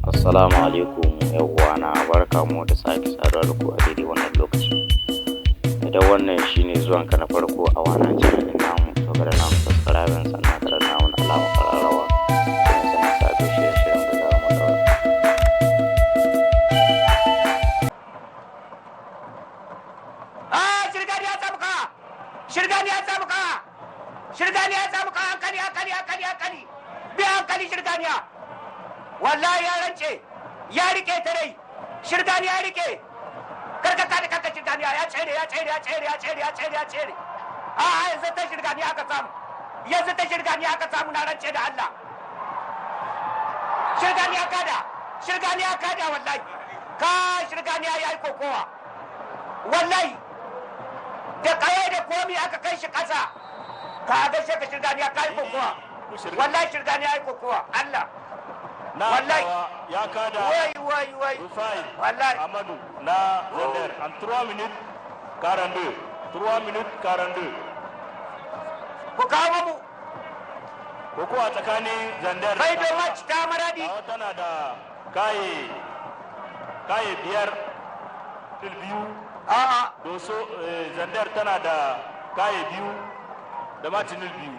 Assalamu alaikum uwana, barkamu da sake saduwa da ku a daidai wannan lokaci. Idan wannan shine zuwanka na farko a wannan channel din namu, to kada na subscribe sannan kada na wani alama kararrawa don sanin sabbin shirye-shiryen da za mu daura. Shirgani ya tsamuka! Shirgani ya tsamuka! Shirgani ya tsamuka! Hankali! Bi hankali shirganiya! Wallahi ya rance, ya rike ta rai, shirgani ya rike, karka shirgani ya tsere. Yanzu ta shirgani aka samu na rance da Allah. Shirgani ya kada wallahi, shirgani ya yi kokowa. Wallahi, da kaye da komi aka kai shi kasa, ka ga shi ka shirgani ya kai kokowa. Wallahi shirgani ya yi kokowa, Allah. wallahi ya kada wai Rufai wallahi Amadu na Zander en 3 minutes 42 ku kawo mu ko a tsakanin Zander bai da match ta maradi tana da kaye biyar biyu a'a doso Zander tana da kaye biyu da match biyu